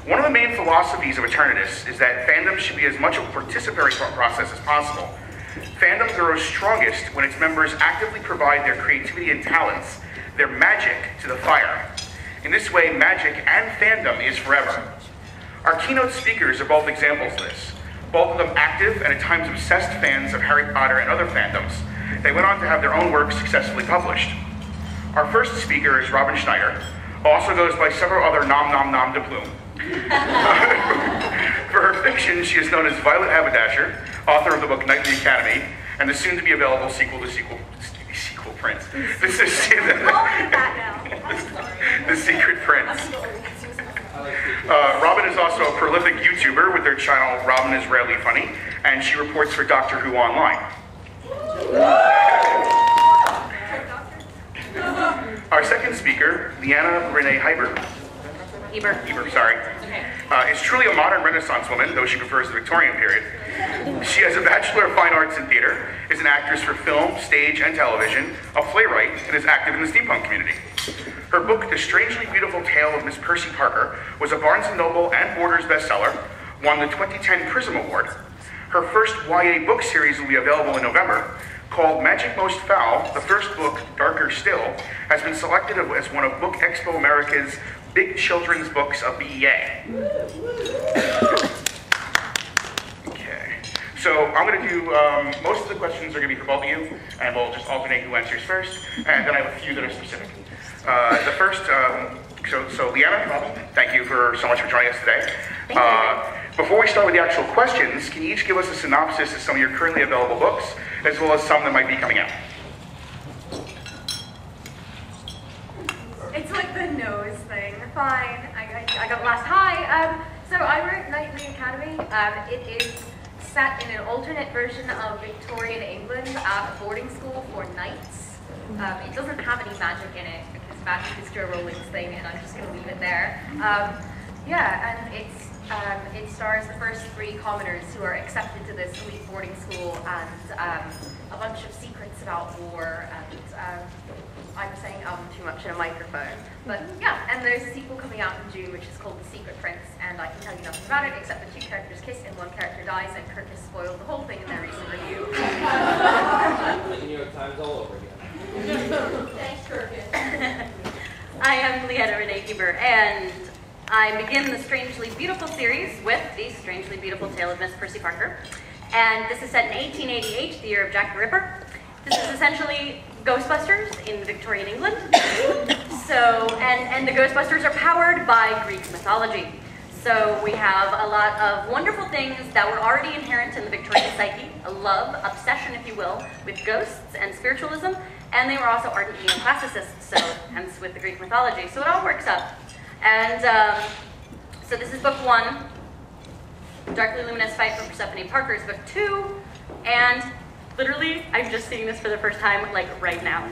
One of the main philosophies of Aeternitas is that fandom should be as much a participatory process as possible. Fandom grows strongest when its members actively provide their creativity and talents, their magic, to the fire. In this way, magic and fandom is forever. Our keynote speakers are both examples of this. Both of them active and at times obsessed fans of Harry Potter and other fandoms. They went on to have their own works successfully published. Our first speaker is Robin Schneider, who also goes by several other nom nom nom de plume. For her fiction, she is known as Violet Haberdasher, author of the book Knight in the Academy, and the soon-to-be available sequel to Sequel Prince. This is The Secret Prince. Robin is also a prolific YouTuber with their channel Robin is Rarely Funny, and she reports for Doctor Who Online. Our second speaker, Leanna Renee Heber, is truly a modern Renaissance woman, though she prefers the Victorian period. She has a Bachelor of Fine Arts in Theater, is an actress for film, stage, and television, a playwright, and is active in the steampunk community. Her book, The Strangely Beautiful Tale of Miss Percy Parker, was a Barnes & Noble and Borders bestseller, won the 2010 Prism Award. Her first YA book series will be available in November. Called Magic Most Foul, the first book, Darker Still, has been selected as one of Book Expo America's Big Children's Books of BEA. Okay, so I'm going to do, most of the questions are going to be for both of you, and we'll just alternate who answers first, and then I have a few that are specific. The first, so Leanna, Robin, thank you so much for joining us today. Before we start with the actual questions, can you each give us a synopsis of some of your currently available books, as well as some that might be coming out? It's like the nose thing. Fine, I got last. Hi, so I wrote Knight in the Academy. It is set in an alternate version of Victorian England at a boarding school for knights. It doesn't have any magic in it, because magic is Joe Rowling's thing, and I'm just going to leave it there. Yeah, and it stars the first 3 commoners who are accepted to this elite boarding school, and a bunch of secrets about war, and I'm saying too much in a microphone. But yeah, and there's a sequel coming out in June, which is called The Secret Prince, and I can tell you nothing about it, except the 2 characters kiss and 1 character dies, and Kirk has spoiled the whole thing in their recent review. The New York Times all over again. Thanks, Kirk. I am Leanna Renee Heber, and I begin the Strangely Beautiful series with The Strangely Beautiful Tale of Miss Percy Parker. And this is set in 1888, the year of Jack the Ripper. This is essentially Ghostbusters in Victorian England. And the Ghostbusters are powered by Greek mythology. So we have a lot of wonderful things that were already inherent in the Victorian psyche, a love, obsession, if you will, with ghosts and spiritualism, and they were also ardent neoclassicists, so hence with the Greek mythology. So it all works up. And so this is book 1, Darkly Luminous Fight for Persephone. Parker's book 2, and literally, I'm just seeing this for the first time, like right now.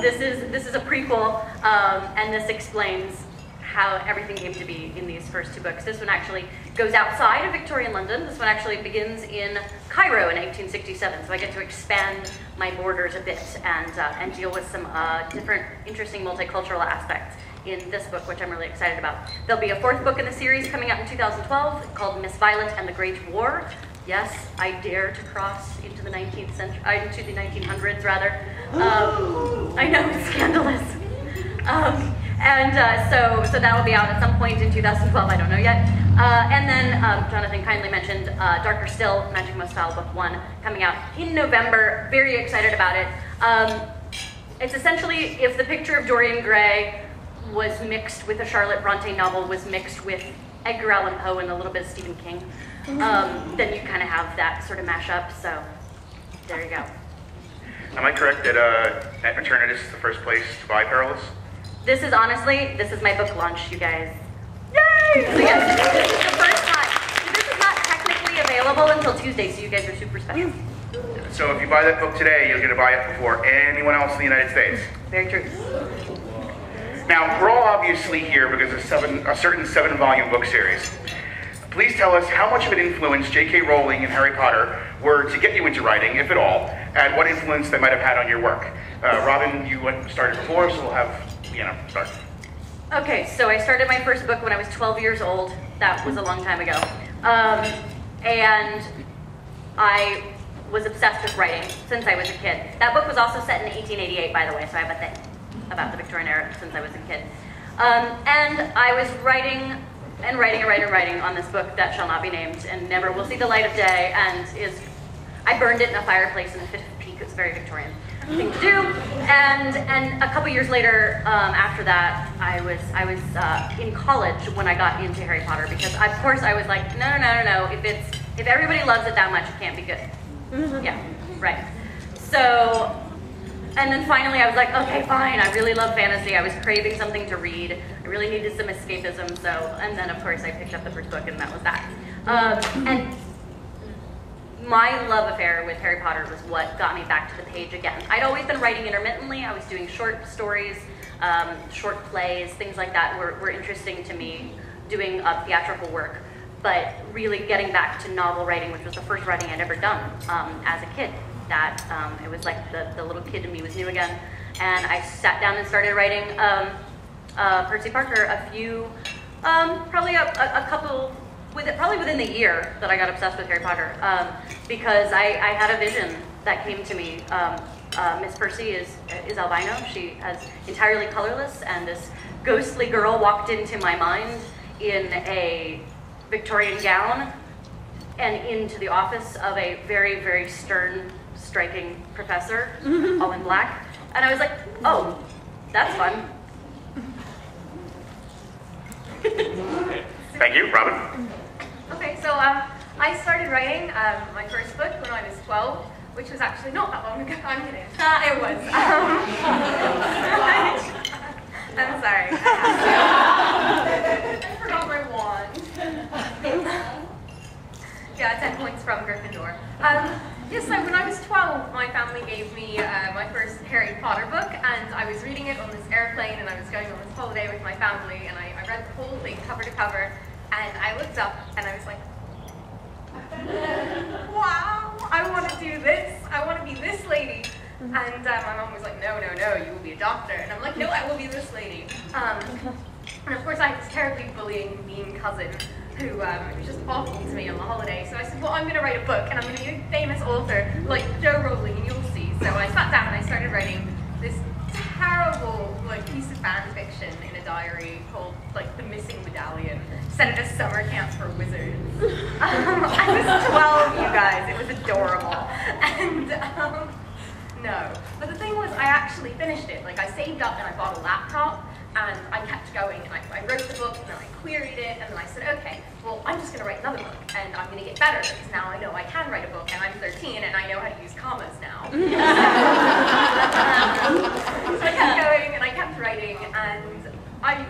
This is a prequel, and this explains how everything came to be in these first 2 books. This one actually goes outside of Victorian London. This one actually begins in Cairo in 1867, so I get to expand my borders a bit and deal with some different interesting multicultural aspects in this book, which I'm really excited about. There'll be a 4th book in the series coming out in 2012 called Miss Violet and the Great War. Yes, I dare to cross into the 19th century, into the 1900s rather. I know, it's scandalous. So that will be out at some point in 2012, I don't know yet. And then Jonathan kindly mentioned Darker Still, Magic Most Foul, book 1, coming out in November. Very excited about it. It's essentially if the picture of Dorian Gray was mixed with a Charlotte Bronte novel, was mixed with Edgar Allan Poe and a little bit of Stephen King, then you kind of have that sort of mashup, so there you go. Am I correct that Aeternitas is the first place to buy Perilous? This is my book launch, you guys. Yay! So yes, this is the first time. This is not technically available until Tuesday, so you guys are super special. So if you buy that book today, you'll get to buy it before anyone else in the United States. Very true. Now, we're all obviously here because of a certain 7-volume book series. Please tell us how much of an influence J.K. Rowling and Harry Potter were to get you into writing, if at all, and what influence they might have had on your work. Robin, you started before, so we'll have Leanna start. Okay, so I started my first book when I was 12 years old. That was a long time ago. And I was obsessed with writing since I was a kid. That book was also set in 1888, by the way, so I have a thing about the Victorian era since I was a kid. And I was writing on this book that shall not be named and never will see the light of day, and I burned it in a fireplace in a fit of pique. It was very Victorian thing to do. And a couple years later, after that, I was in college when I got into Harry Potter, because of course I was like, no. If everybody loves it that much, it can't be good. Yeah, right. So, and then finally I was like, okay, fine. I really love fantasy. I was craving something to read. I really needed some escapism. So, and then of course I picked up the first book, and that was that. And my love affair with Harry Potter was what got me back to the page again. I'd always been writing intermittently. I was doing short stories, short plays, things like that were interesting to me, doing theatrical work. But really getting back to novel writing, which was the first writing I'd ever done as a kid, that it was like the little kid in me was new again. And I sat down and started writing Percy Parker probably a couple, probably within the year that I got obsessed with Harry Potter, because I had a vision that came to me. Miss Percy is albino. She is entirely colorless, and this ghostly girl walked into my mind in a Victorian gown and into the office of a very, very stern, striking professor, all in black. And I was like, oh, that's fun. Thank you, Robin. Okay, so I started writing my first book when I was 12, which was actually not that long ago. I'm kidding. It was. I'm sorry. I forgot my wand. Yeah, 10 points from Gryffindor. Yeah, so when I was 12, my family gave me my first Harry Potter book, and I was reading it on this airplane, and I was going on this holiday with my family, and I read the whole thing cover to cover, and I looked up, and I was like, wow, I want to do this. I want to be this lady. And my mom was like, no, you will be a doctor. And I'm like, no, I will be this lady. And of course, I had this terribly bullying, mean cousin who was just awful to me on the holiday. So I said, well, I'm going to write a book, and I'm going to be a famous author like Joe Rowling, and you'll see. So I sat down and I started writing this terrible piece of fan fiction in a diary called The Missing Medallion, set at a summer camp for wizards. I was 12, you guys. It was adorable. And no, but the thing was, I actually finished it. I saved up and I bought a laptop, and I kept going, and I wrote the book, and then I queried it, and then I said, okay, well, I'm just going to write another book, and I'm going to get better, because now I know I can write a book, and I'm 13, and I know how to use commas now. So I kept going, and I kept writing, and I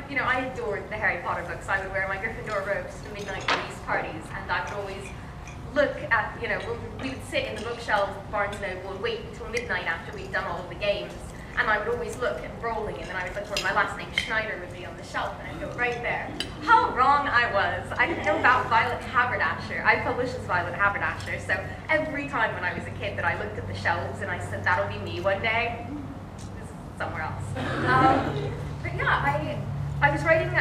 adored the Harry Potter books. I would wear my Gryffindor robes to midnight release parties, and I would always look at, we would sit in the bookshelves of Barnes & Noble and wait until midnight after we'd done all of the games. And I would always look at Rowling, and then I would look where my last name, Schneider, would be on the shelf, and I'd go right there. How wrong I was. I didn't know about Violet Haberdasher. I published as Violet Haberdasher, so every time when I was a kid that I looked at the shelves and I said, that'll be me one day, this is somewhere else. But yeah, I was writing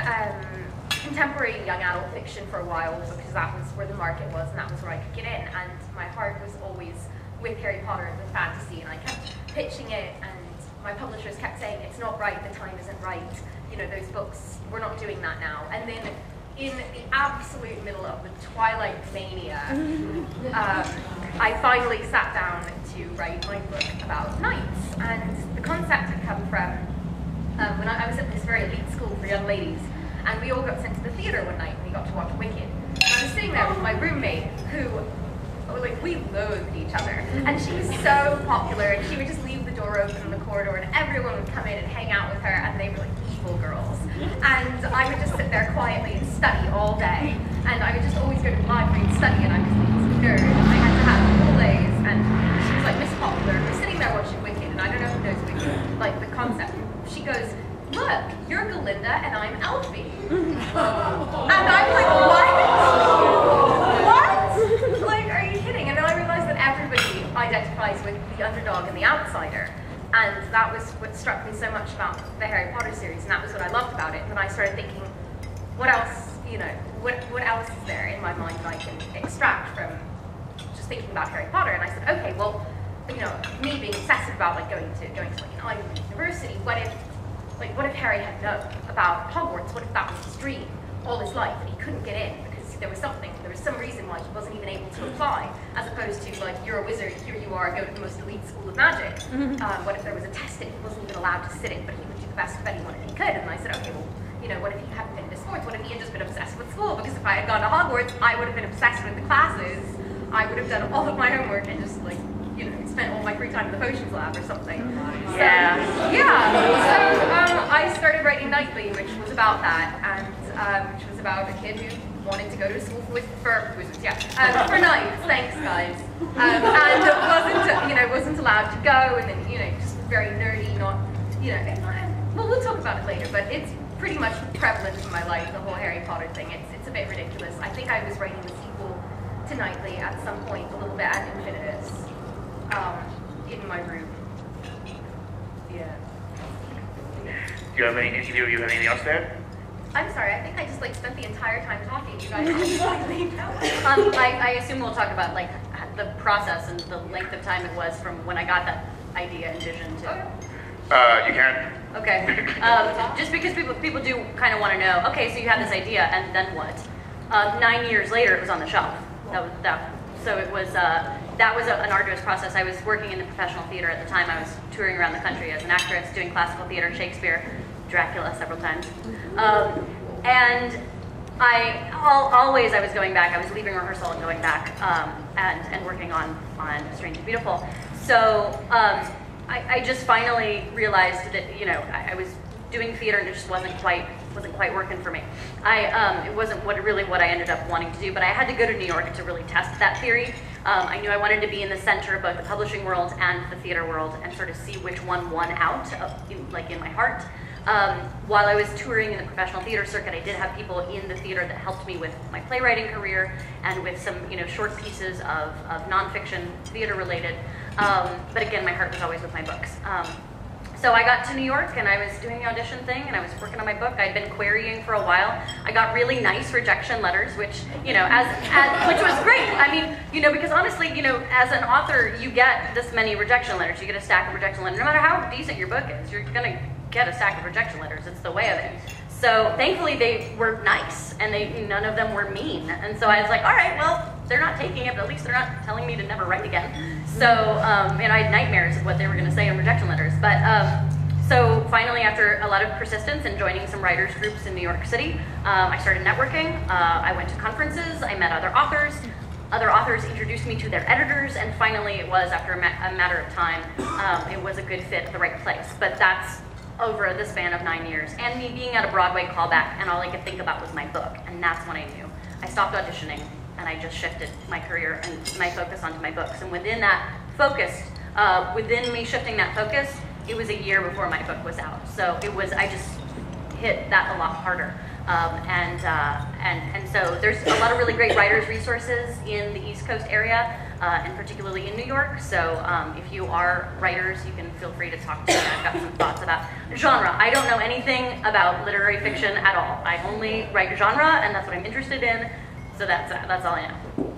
contemporary young adult fiction for a while, because that was where the market was, and that was where I could get in, and my heart was always with Harry Potter and with fantasy, and I kept pitching it, and my publishers kept saying, it's not right, the time isn't right, those books, we're not doing that now. And then in the absolute middle of the Twilight mania, I finally sat down to write my book about knights. And the concept had come from when I was at this very elite school for young ladies, and we all got sent to the theater one night, and we got to watch Wicked. And I was sitting there with my roommate, who, we loathed each other. And she was so popular, and she would just leave the door open in the corridor, and everyone would come in and hang out with her, and they were evil girls. And I would just sit there quietly and study all day. And I would just always go to the library and study, and I was this nerd, and I had to have full days. And she was like Miss Popular, and we're sitting there watching Wicked, and I don't know who knows Wicked, the concept. She goes, look, you're Galinda, and I'm Elfie. And I'm like, what? Are you kidding? And then I realized that everybody identifies with the underdog and the outsider. And that was what struck me so much about the Harry Potter series, and that was what I loved about it. And then I what else is there in my mind that I can extract from just thinking about Harry Potter? And I said, okay, well, you know, me being obsessive about like going to like an Ivy League university, what if Harry had known about Hogwarts? What if that was his dream all his life and he couldn't get in because there was some reason why he wasn't even able to apply, as opposed to like, you're a wizard, here you are, go to the most elite school of magic. What if there was a test that he wasn't even allowed to sit in, but he would do the best of anyone if he could? And I said, okay, well, you know, what if he hadn't been into sports? What if he had just been obsessed with school? Because if I had gone to Hogwarts, I would have been obsessed with the classes. I would have done all of my homework and just like, you know, spent all my free time in the potions lab or something. Yeah. So I started writing Nightly, which was about that, and which was about a kid who wanted to go to school for wizards, for knights. Thanks, guys. And wasn't allowed to go, and then, you know, just very nerdy, not, you know. Well, we'll talk about it later, but it's pretty much prevalent in my life, the whole Harry Potter thing. It's a bit ridiculous. I think I was writing the sequel to Nightly at some point, a little bit at Infinitus, in my room. Yeah. Do you have anything else to add? I'm sorry, I think I just like spent the entire time talking. You guys I assume we'll talk about like the process and the length of time it was from when I got that idea and vision to. You can. Okay. Just because people do kind of want to know. Okay, so you had this idea, and then what? 9 years later, it was on the shelf. So it was. That was an arduous process. I was working in the professional theater at the time. I was touring around the country as an actress, doing classical theater, Shakespeare, Dracula several times. And I was going back. I was leaving rehearsal and going back and working on Strange and Beautiful. So I just finally realized that, you know, I was doing theater and it just wasn't quite working for me. It wasn't what I ended up wanting to do, but I had to go to New York to really test that theory. I knew I wanted to be in the center of both the publishing world and the theater world and sort of see which one won out, in my heart. While I was touring in the professional theater circuit, I did have people in the theater that helped me with my playwriting career and with some, you know, short pieces of nonfiction theater related. But again, my heart was always with my books. So I got to New York and I was doing the audition thing and I was working on my book. I'd been querying for a while. I got really nice rejection letters, which, you know, which was great. I mean, you know, because honestly, you know, as an author, you get this many rejection letters. You get a stack of rejection letters. No matter how decent your book is, you're gonna get a stack of rejection letters. It's the way of it. So thankfully they were nice and none of them were mean. And so I was like, all right, well, they're not taking it, but at least they're not telling me to never write again. So, and I had nightmares of what they were going to say in rejection letters. But so finally, after a lot of persistence and joining some writers groups in New York City, I started networking. I went to conferences. I met other authors. Other authors introduced me to their editors, and finally, it was after a matter of time, it was a good fit at the right place. But that's over the span of 9 years, and me being at a Broadway callback, and all I could think about was my book, and that's when I knew. I stopped auditioning, and I just shifted my career and my focus onto my books. And within that focus, within me shifting that focus, it was a year before my book was out. So I just hit that a lot harder. And so there's a lot of really great writers' resources in the East Coast area, and particularly in New York. So if you are writers, you can feel free to talk to me. I've got some thoughts about genre. I don't know anything about literary fiction at all. I only write genre, and that's what I'm interested in. So that's all I know.